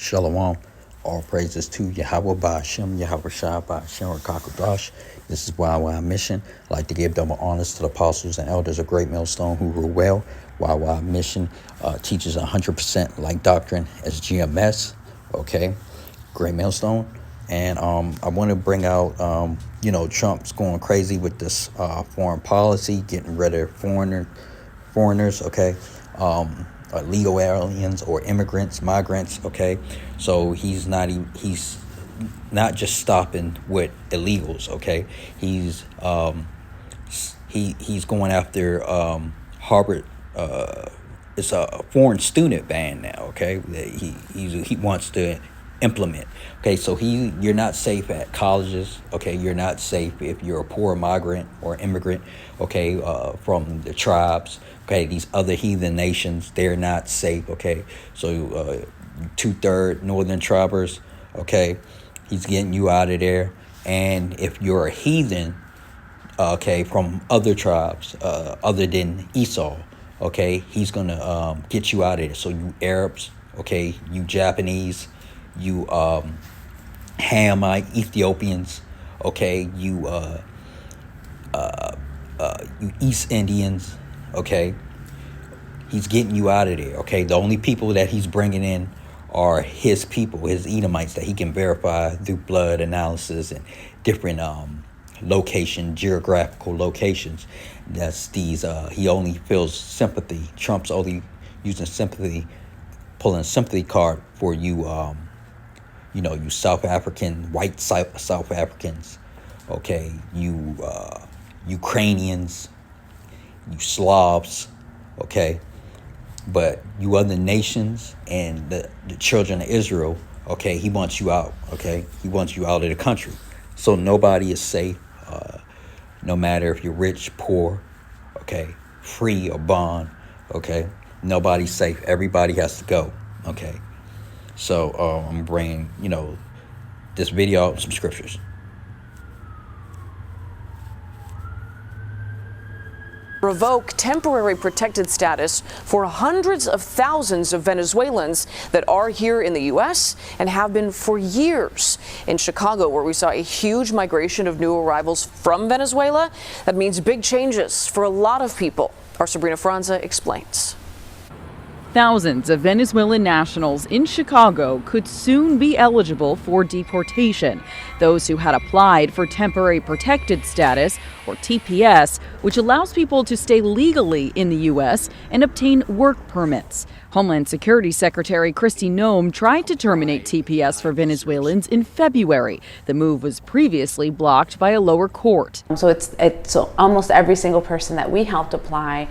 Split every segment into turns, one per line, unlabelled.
Shalom. All praises to Yahweh Ba'Shem, Yahweh Shai Ba'Shem Rakakudash. This is y&ymission. I'd like to give double honors to the apostles and elders of Great Millstone who rule well. y&ymission teaches 100% like doctrine as GMS. Okay, Great Millstone. And I want to bring out, Trump's going crazy with this foreign policy, getting rid of foreigners, okay? Legal aliens or immigrants, migrants, okay? So he's not just stopping with illegals, okay? He's going after Harvard. It's a foreign student ban now, okay? He wants to implement. Okay, so you're not safe at colleges. Okay, you're not safe if you're a poor migrant or immigrant. Okay, from the tribes. Okay, these other heathen nations, they're not safe. Okay, so 2/3 northern tribers. Okay, he's getting you out of there. And if you're a heathen, okay, from other tribes, other than Esau, okay, he's gonna get you out of there. So you Arabs, okay, you Japanese, you Hamite Ethiopians, okay, you East Indians, okay, he's getting you out of there. Okay, the only people that he's bringing in are his people, his Edomites, that he can verify through blood analysis and different geographical locations. That's these he only feels sympathy. Trump's only using sympathy, pulling sympathy card for you you South African, white South Africans, okay, you Ukrainians, you Slavs, okay, but you other nations and the children of Israel, okay, he wants you out, okay, he wants you out of the country. So nobody is safe, no matter if you're rich, poor, okay, free or bond, okay, nobody's safe. Everybody has to go, okay. So I'm bringing, this video out, some scriptures.
Revoke temporary protected status for hundreds of thousands of Venezuelans that are here in the U.S. and have been for years. In Chicago, where we saw a huge migration of new arrivals from Venezuela, that means big changes for a lot of people. Our Sabrina Franza explains.
Thousands of Venezuelan nationals in Chicago could soon be eligible for deportation. Those who had applied for temporary protected status, or TPS, which allows people to stay legally in the U.S. and obtain work permits. Homeland Security Secretary Kristi Noem tried to terminate TPS for Venezuelans in February. The move was previously blocked by a lower court.
So it's almost every single person that we helped apply,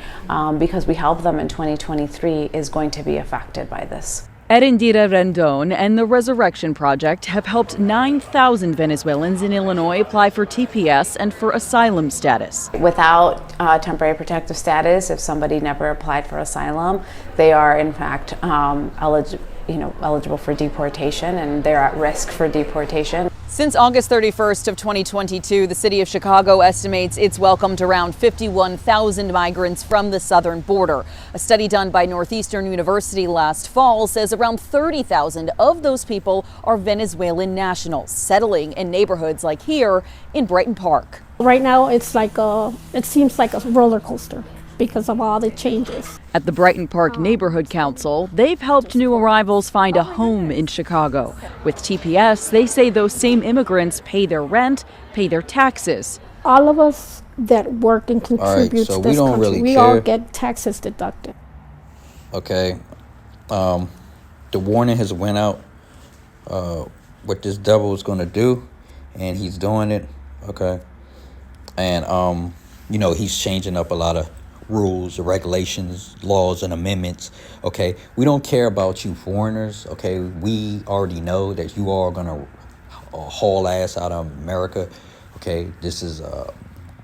because we helped them in 2023, is going to be affected by this.
Erendira Rendon and the Resurrection Project have helped 9,000 Venezuelans in Illinois apply for TPS and for asylum status.
Without temporary protective status, if somebody never applied for asylum, they are in fact eligible for deportation, and they're at risk for deportation.
Since August 31st of 2022, the city of Chicago estimates it's welcomed around 51,000 migrants from the southern border. A study done by Northeastern University last fall says around 30,000 of those people are Venezuelan nationals, settling in neighborhoods like here in Brighton Park.
Right now, it seems like a roller coaster because of all the changes.
At the Brighton Park Neighborhood Council, they've helped new arrivals find a home in Chicago. With TPS, they say those same immigrants pay their rent, pay their taxes.
All of us that work and contribute
so
to this country,
really
we all get taxes deducted.
Okay, the warning has went out, what this devil is going to do, and he's doing it, okay, and he's changing up a lot of rules, regulations, laws, and amendments. Okay, we don't care about you foreigners. Okay, we already know that you are gonna haul ass out of America. Okay, this is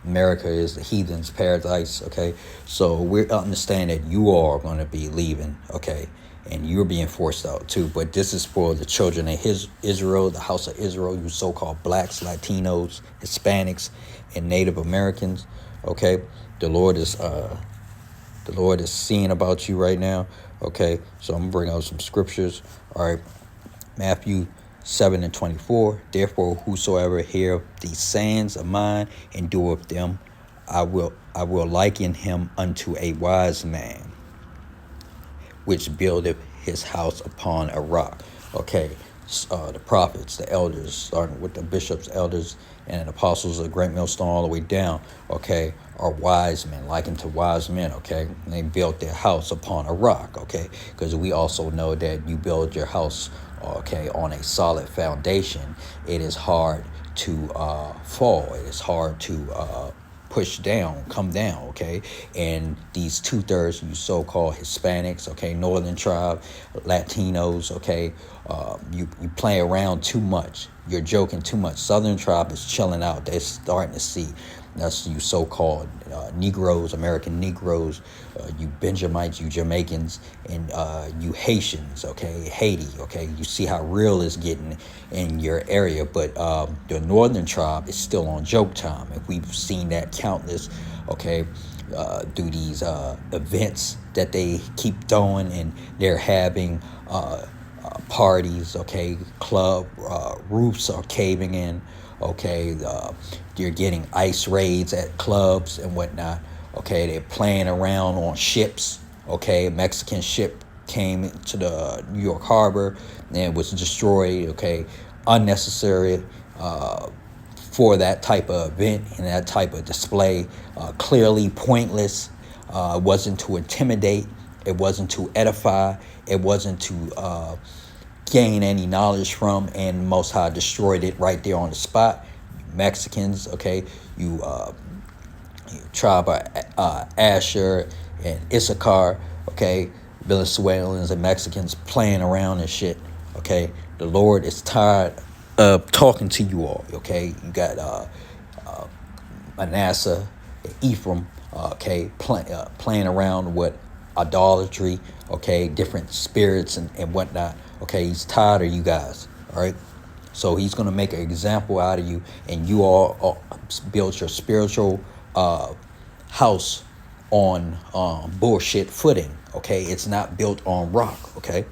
America is the heathen's paradise. Okay, so we understand that you are gonna be leaving. Okay, and you're being forced out too. But this is for the children of Israel, the house of Israel, you so-called blacks, Latinos, Hispanics, and Native Americans. Okay, the Lord is seeing about you right now. Okay, so I'm gonna bring out some scriptures. All right, Matthew 7:24. Therefore, whosoever heareth these sayings of mine and doeth them, I will liken him unto a wise man, which buildeth his house upon a rock. Okay, the prophets, the elders, starting with the bishops, elders, and apostles of the great millstone all the way down, okay, are wise men, likened to wise men, okay? And they built their house upon a rock, okay? Because we also know that you build your house, okay, on a solid foundation, it is hard to fall. It is hard to push down, come down, okay? And these 2/3, you so-called Hispanics, okay, Northern tribe, Latinos, okay, you play around too much. You're joking too much. Southern tribe is chilling out. They're starting to see. That's you so-called Negroes, American Negroes, you Benjamites, you Jamaicans, and you Haitians, okay, Haiti, okay. You see how real it's getting in your area, but the Northern tribe is still on joke time, and we've seen that countless, okay, through these events that they keep throwing, and they're having parties, okay, club roofs are caving in, okay, you're getting ice raids at clubs and whatnot, okay, they're playing around on ships, okay, a Mexican ship came into the New York harbor and was destroyed, okay, unnecessary for that type of event and that type of display, clearly pointless. It wasn't to intimidate, it wasn't to edify, it wasn't to gain any knowledge from, and Most High destroyed it right there on the spot. Mexicans, okay, you tribe of Asher and Issachar, okay, Venezuelans and Mexicans playing around and shit, okay. The Lord is tired of talking to you all, okay. You got Manasseh, Ephraim, okay, playing around with idolatry, okay, different spirits and whatnot, okay. He's tired of you guys, all right. So he's going to make an example out of you, and you all build your spiritual house on bullshit footing, okay. It's not built on rock, okay.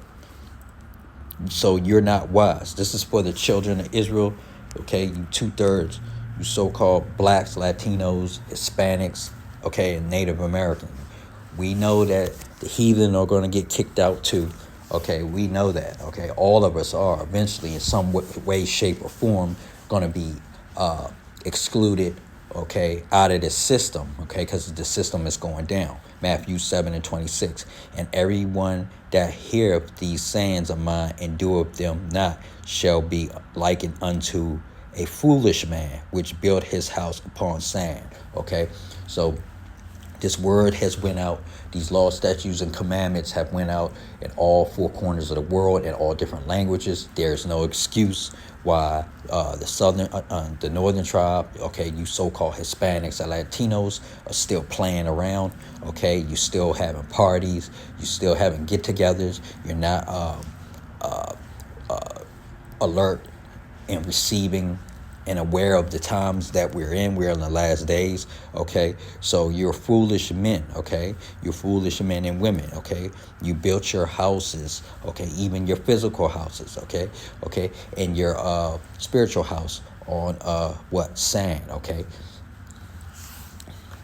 So you're not wise. This is for the children of Israel, okay. You 2/3, you so-called blacks, Latinos, Hispanics, okay, and Native Americans. We know that the heathen are going to get kicked out too. Okay, we know that. Okay, all of us are eventually in some way, shape, or form going to be excluded, okay, out of the system, okay, because the system is going down. Matthew 7:26. And everyone that heareth these sayings of mine and doeth them not shall be likened unto a foolish man which built his house upon sand. Okay, so this word has went out. These laws, statutes, and commandments have went out in all four corners of the world in all different languages. There's no excuse why the northern tribe, okay, you so-called Hispanics and Latinos are still playing around, okay? You still having parties. You still having get-togethers. You're not alert and receiving and aware of the times that we're in. We're in the last days, okay? So you're foolish men, okay? You're foolish men and women, okay? You built your houses, okay? Even your physical houses, okay? Okay, and your spiritual house on what? Sand, okay?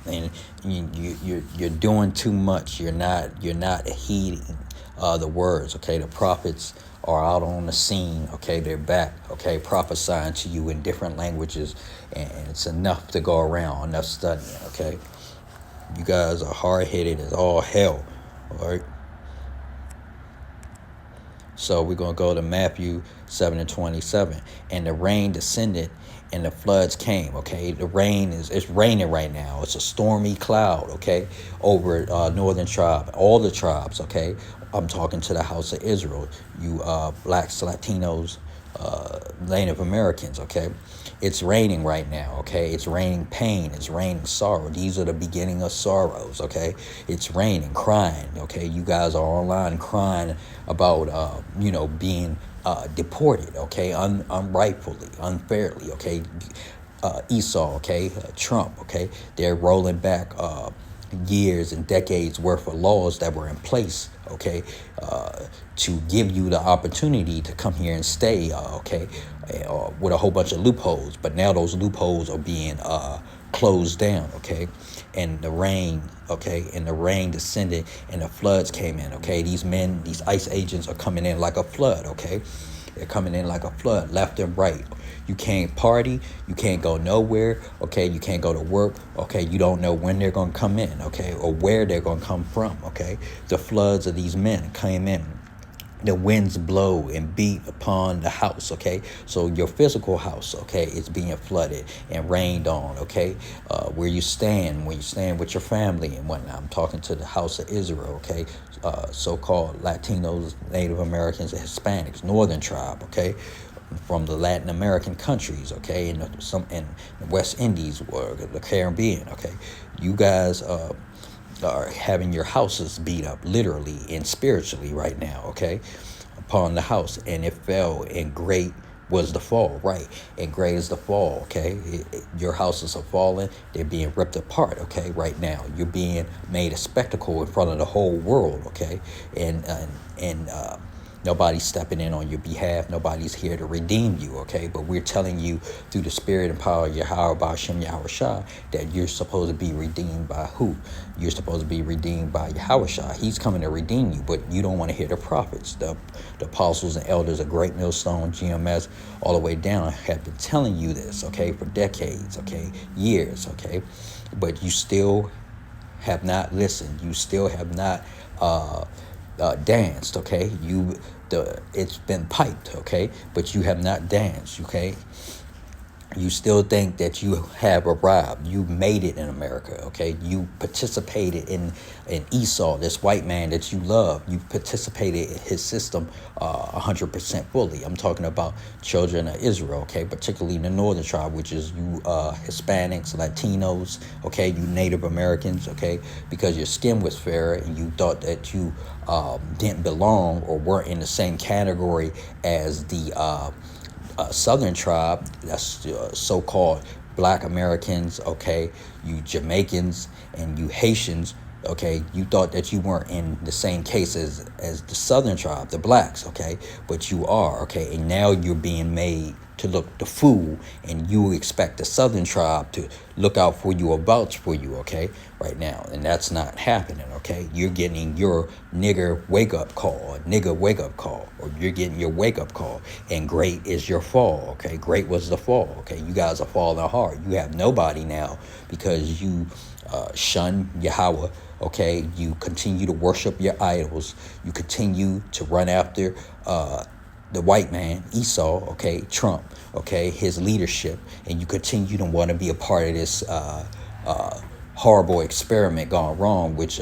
And you're doing too much. You're not heeding the words, okay? The prophets are out on the scene, okay? They're back, okay? Prophesying to you in different languages, and it's enough to go around, enough studying, okay? You guys are hard-headed as all hell, all right? So we're going to go to Matthew 7:27. And the rain descended, and the floods came, okay? The rain it's raining right now. It's a stormy cloud, okay, over northern tribe, all the tribes, okay? I'm talking to the house of Israel, you blacks, Latinos, Native Americans, okay? It's raining right now, okay? It's raining pain. It's raining sorrow. These are the beginning of sorrows, okay? It's raining, crying, okay? You guys are online crying about, being deported, okay? Unrightfully, unfairly, okay? Esau, okay? Trump, okay? They're rolling back years and decades worth of laws that were in place, okay, to give you the opportunity to come here and stay, okay, with a whole bunch of loopholes. But now those loopholes are being closed down, okay, and the rain, okay, and the rain descended and the floods came in, okay. These ICE agents are coming in like a flood, okay. They're coming in like a flood, left and right. You can't party, you can't go nowhere, okay, you can't go to work, okay, you don't know when they're going to come in, okay, or where they're going to come from, okay. The floods of these men came in. The winds blow and beat upon the house, okay? So your physical house, okay, is being flooded and rained on, okay? Where you stand, when you stand with your family and whatnot. I'm talking to the house of Israel, okay? So-called Latinos, Native Americans, and Hispanics, Northern tribe, okay? From the Latin American countries, okay? And some in the West Indies or the Caribbean, okay? You guys are having your houses beat up literally and spiritually right now, okay, upon the house, and it fell, and great was the fall, right? And great is the fall, okay. Your houses are falling, they're being ripped apart, okay. Right now you're being made a spectacle in front of the whole world, okay. And nobody's stepping in on your behalf. Nobody's here to redeem you, okay? But we're telling you through the spirit and power of Yahweh Ba'ashem Yahweh Shah that you're supposed to be redeemed by who? You're supposed to be redeemed by Yahweh Shah. He's coming to redeem you, but you don't want to hear the prophets. The apostles and elders of Great Millstone, GMS, all the way down have been telling you this, okay, for decades, okay, years, okay? But you still have not listened. You still have not danced, okay? It's been piped, okay? But you have not danced, okay? You still think that you have arrived. You made it in America, okay? You participated in Esau, this white man that you love. You participated in his system 100% fully. I'm talking about children of Israel, okay? Particularly the northern tribe, which is you Hispanics, Latinos, okay? You Native Americans, okay? Because your skin was fairer and you thought that you didn't belong or weren't in the same category as the Southern tribe, that's so-called Black Americans, okay, you Jamaicans and you Haitians, okay, you thought that you weren't in the same case as the Southern tribe, the blacks, okay, but you are, okay, and now you're being made to look the fool, and you expect the Southern tribe to look out for you or vouch for you, okay, right now, and that's not happening, okay. You're getting your nigger wake-up call, or you're getting your wake-up call, and great is your fall, okay. Great was the fall, okay. You guys are falling hard. You have nobody now because you shun Yahweh, okay. You continue to worship your idols. You continue to run after the white man, Esau, okay, Trump, okay, his leadership, and you continue to want to be a part of this horrible experiment gone wrong, which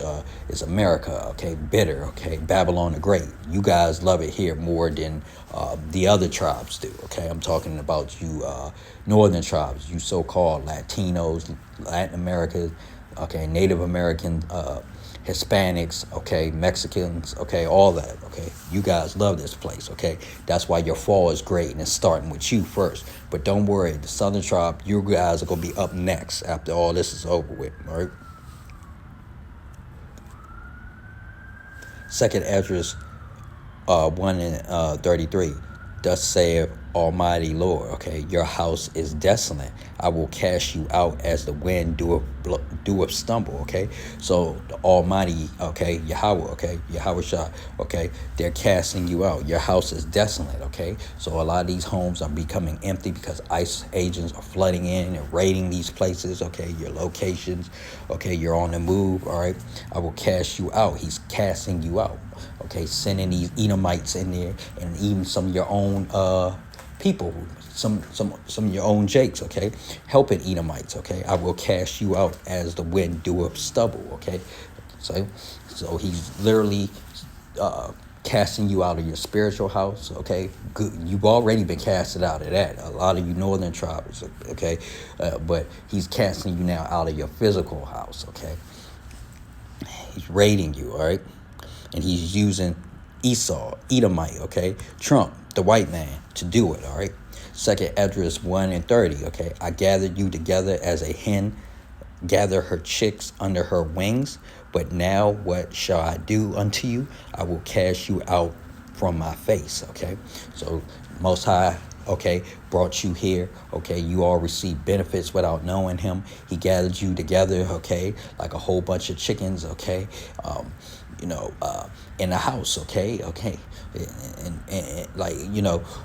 is America, okay, bitter, okay, Babylon the Great. You guys love it here more than the other tribes do, okay. I'm talking about you northern tribes, you so-called Latinos, Latin America, okay, Native American, Hispanics, okay, Mexicans, okay, all that, okay. You guys love this place, okay. That's why your fall is great, and it's starting with you first. But don't worry, the Southern tribe, you guys are going to be up next after all this is over with, all right. Second Esdras 1 and 33. Thus saith Almighty Lord, okay, your house is desolate. I will cast you out as the wind doeth stumble, okay. So the Almighty, okay, Yahweh, okay, Yahweh Shah, okay, they're casting you out. Your house is desolate, okay. So a lot of these homes are becoming empty because ICE agents are flooding in and raiding these places, okay, your locations, okay, you're on the move, all right. I will cast you out. He's casting you out, okay, sending these Edomites in there, and even some of your own people, some of your own Jakes, okay, helping Edomites, okay. I will cast you out as the wind doeth stubble, okay. So he's literally casting you out of your spiritual house, okay. Good, you've already been casted out of that. A lot of you northern tribes, okay, but he's casting you now out of your physical house, okay. He's raiding you, all right, and he's using Esau, Edomite, okay, Trump, the white man, to do it, all right. Second Esdras 1 and 30, okay. I gathered you together as a hen gather her chicks under her wings, But now what shall I do unto you? I will cast you out from my face, okay? So Most High, okay, brought you here, okay? You all received benefits without knowing him. He gathered you together, okay, like a whole bunch of chickens, okay? In the house, okay? And like,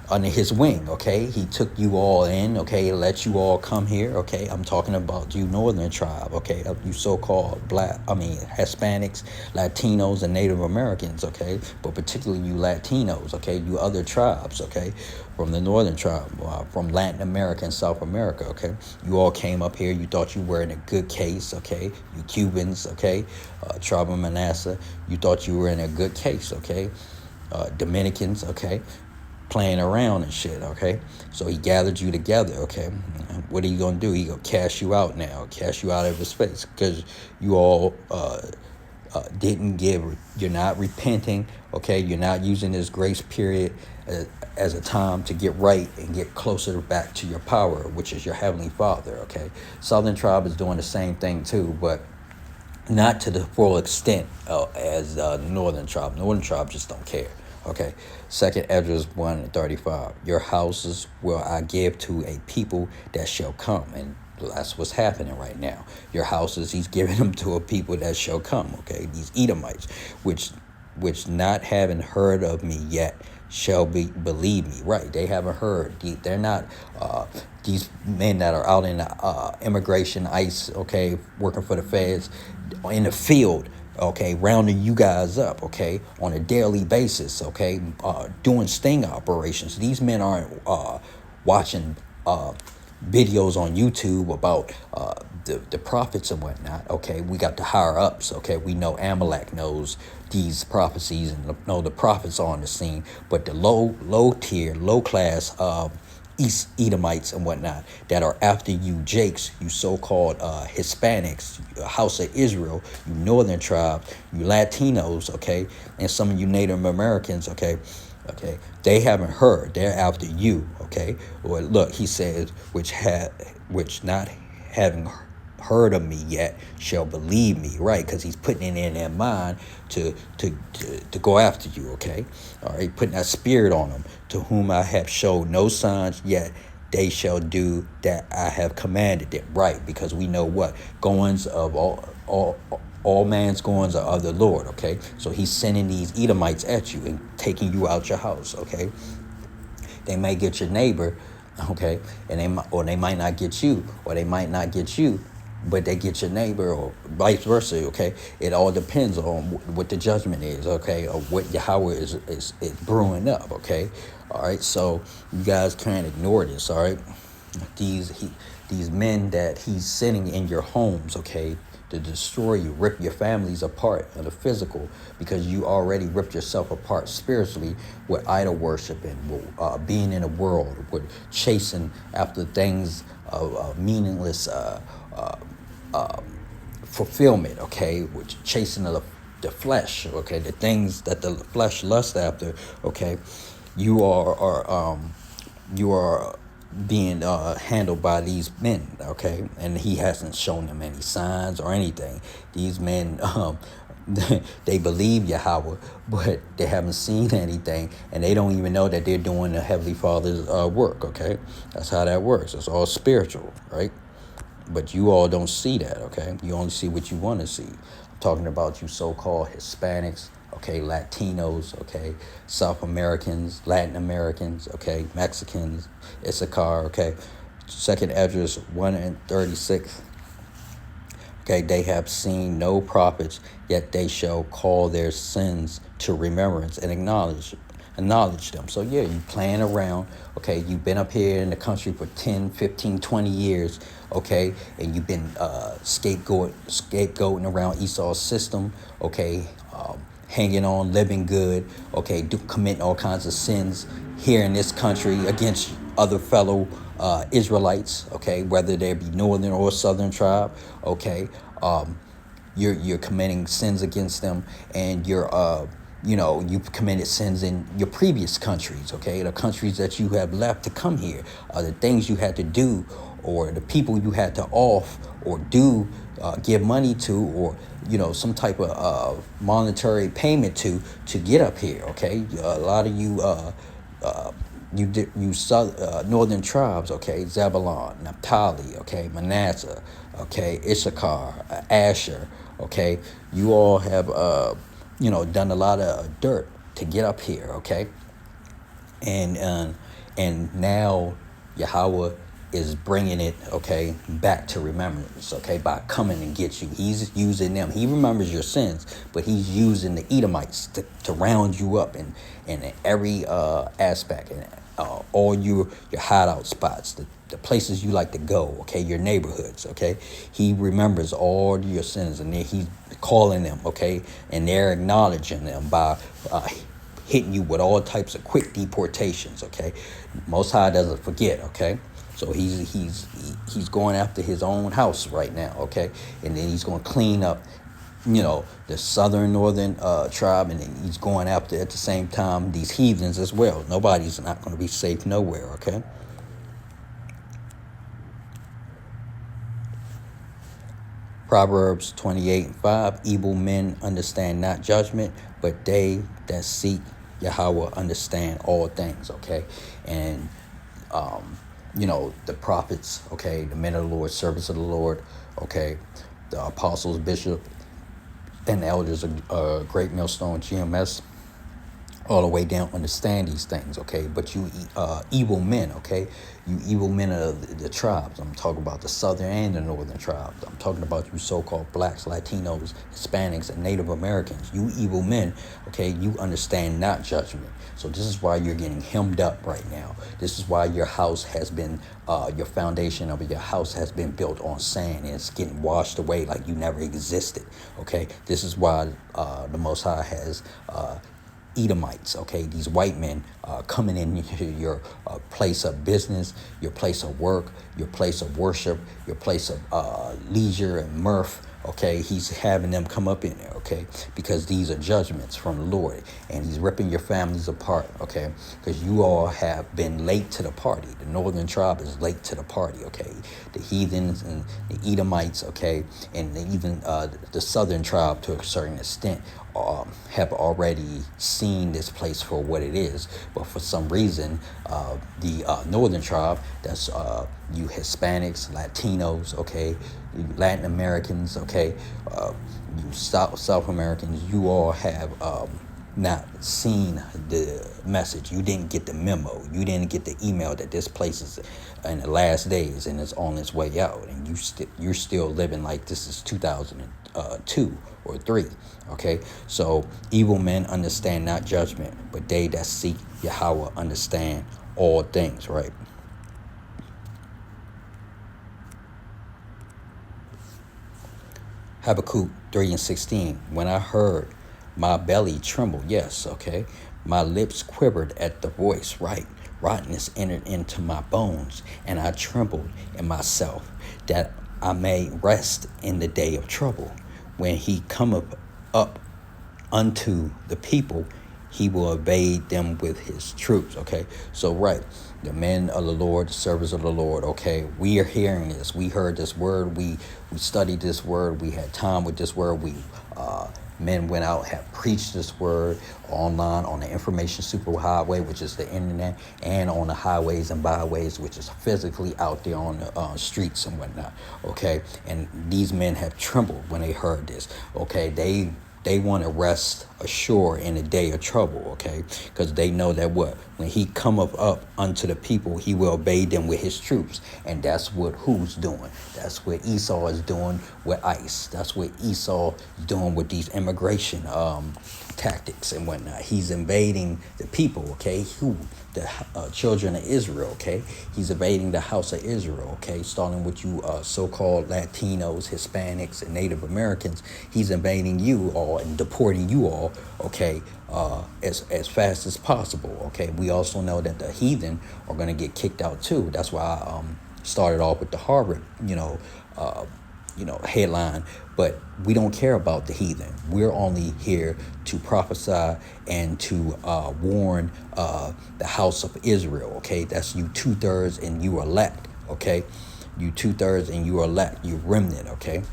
under his wing, okay? He took you all in, okay? Let you all come here, okay? I'm talking about you northern tribe, okay? You so-called Hispanics, Latinos, and Native Americans, okay? But particularly you Latinos, okay? You other tribes, okay? From the northern tribe, from Latin America and South America, okay? You all came up here, you thought you were in a good case, okay? You Cubans, okay? Tribe of Manasseh, you thought you were in a good case, okay? Dominicans, okay? Playing around and shit, okay? So he gathered you together, okay? What are you gonna do? He gonna cast you out now, cast you out of his space, because you all you're not repenting, okay? You're not using this grace period as a time to get right and get closer back to your power, which is your Heavenly Father, okay? Southern tribe is doing the same thing too, but not to the full extent as the northern tribe. Northern tribe just don't care, okay? 2nd Esdras 1:35. Your houses will I give to a people that shall come. And that's what's happening right now. Your houses, he's giving them to a people that shall come, okay? These Edomites, which not having heard of me yet, shall believe me. Right, they haven't heard. They're not these men that are out in immigration, ICE, okay, working for the feds, in the field, okay, rounding you guys up, okay, on a daily basis, okay, doing sting operations. These men aren't watching videos on YouTube about the prophets and whatnot, okay? We got the higher ups, okay? We know Amalek knows these prophecies and know the prophets are on the scene, but the low tier, low class East Edomites and whatnot that are after you Jakes, you so-called Hispanics, House of Israel, you northern tribe, you Latinos, okay, and some of you Native Americans, okay, they haven't heard. They're after you, okay? Or look, he says, which not having heard of me yet shall believe me, right? Because he's putting it in their mind to go after you, okay? All right, putting that spirit on them. To whom I have showed no signs yet, they shall do that I have commanded them, right? Because we know what goings of all man's goings are of the Lord, okay? So he's sending these Edomites at you and taking you out your house, okay? They may get your neighbor, okay, and they might not get you, or they might not get you, but they get your neighbor, or vice versa, okay? It all depends on what the judgment is, okay, or what Yahweh is brewing up, okay? All right, so you guys can't ignore this, all right? These men that he's sending in your homes, okay, to destroy you, rip your families apart in the physical, because you already ripped yourself apart spiritually with idol worship and being in the world, with chasing after things of meaningless fulfillment, okay, with chasing the flesh, okay, the things that the flesh lusts after, okay. You are being handled by these men, okay, and he hasn't shown them any signs or anything. These men, they believe Yahweh, but they haven't seen anything, and they don't even know that they're doing the Heavenly Father's work, okay? That's how that works. It's all spiritual, right? But you all don't see that, okay? You only see what you want to see. I'm talking about you so-called Hispanics, okay, Latinos, okay, South Americans, Latin Americans, okay, Mexicans, Issachar, okay. 2nd Esdras 1:36. Okay, they have seen no prophets, yet they shall call their sins to remembrance and acknowledge them. So yeah, you playing around, okay, you've been up here in the country for 10, 15, 20 years, okay, and you've been scapegoating around Esau's system, okay, hanging on, living good, okay, committing all kinds of sins here in this country against other fellow Israelites, okay, whether they be northern or southern tribe, okay. You're committing sins against them, and you've committed sins in your previous countries, okay, the countries that you have left to come here, the things you had to do or the people you had to off or do give money to, or some type of monetary payment to get up here. Okay, a lot of you northern tribes, okay, Zebulon, Naphtali, okay, Manasseh, okay, Issachar, Asher, okay, you all have done a lot of dirt to get up here, okay, and now Yahweh is bringing it, okay, back to remembrance, okay, by coming and get you. He's using them. He remembers your sins, but he's using the Edomites to round you up in every aspect, and all your hideout spots, the places you like to go, okay, your neighborhoods, okay. He remembers all your sins, and he's calling them, okay, and they're acknowledging them by hitting you with all types of quick deportations, okay. Most High doesn't forget, okay. So he's going after his own house right now, okay, and then he's going to clean up, the northern tribe, and then he's going after at the same time these heathens as well. Nobody's not going to be safe nowhere, okay. Proverbs 28:5, evil men understand not judgment, but they that seek Yahweh understand all things, okay. And the prophets, okay, the men of the Lord, servants of the Lord, okay, the apostles, bishop, and the elders of Great Millstone GMS, all the way down, understand these things, okay. But you evil men, okay, you evil men of the tribes. I'm talking about the southern and the northern tribes. I'm talking about you so-called blacks, Latinos, Hispanics, and Native Americans. You evil men, okay, you understand not judgment. So this is why you're getting hemmed up right now. This is why your house has been, your foundation of your house has been built on sand, and it's getting washed away like you never existed, okay. This is why the Most High has Edomites, okay, these white men coming into your place of business, your place of work, your place of worship, your place of leisure and mirth, okay. He's having them come up in there, okay, because these are judgments from the Lord, and he's ripping your families apart, okay, because you all have been late to the party. The northern tribe is late to the party, okay. The heathens and the Edomites, okay, and even the southern tribe to a certain extent have already seen this place for what it is, but for some reason the northern tribe, that's you Hispanics, Latinos, okay, you Latin Americans, okay, you South Americans, you all have not seen the message. You didn't get the memo. You didn't get the email that this place is in the last days and it's on its way out, and you're still living like this is 2002 or 3. Okay, so evil men understand not judgment, but they that seek Yahweh understand all things, right? Habakkuk 3:16. When I heard, my belly trembled. Yes, okay. My lips quivered at the voice, right? Rottenness entered into my bones, and I trembled in myself, that I may rest in the day of trouble. When he cometh up unto the people, he will evade them with his troops, okay? So, right, the men of the Lord, the servants of the Lord, okay, we are hearing this. We heard this word. We studied this word. We had time with this word. Men went out, have preached this word online on the information superhighway, which is the internet, and on the highways and byways, which is physically out there on the streets and whatnot, okay? And these men have trembled when they heard this, okay? They want to rest ashore in the day of trouble, okay? Because they know that when he cometh up unto the people, he will obey them with his troops. And that's what who's doing. That's what Esau is doing with ICE. That's what Esau is doing with these immigration tactics and whatnot. He's invading the people, okay? The children of Israel, okay? He's invading the house of Israel, okay? Starting with you so-called Latinos, Hispanics, and Native Americans. He's invading you all and deporting you all, okay, as fast as possible, okay? We also know that the heathen are going to get kicked out too. That's why I started off with the Harvard, headline. But we don't care about the heathen. We're only here to prophesy and to warn the house of Israel, okay? That's you 2/3 and you elect, okay? You 2/3 and you elect, you remnant, okay?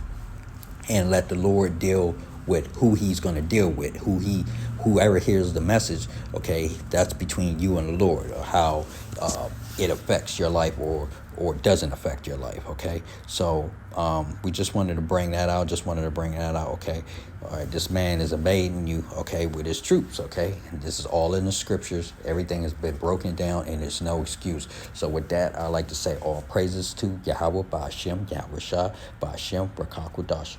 And let the Lord deal with who he's going to deal with, whoever hears the message, okay? That's between you and the Lord, or how it affects your life or doesn't affect your life, okay? So we just wanted to bring that out, okay? All right, this man is invading you, okay, with his troops, okay? And this is all in the scriptures. Everything has been broken down, and there's no excuse. So with that, I like to say all praises to Yahweh, Ba'ashem, Yahweh Shah, Ba'ashem, Rakakwadash.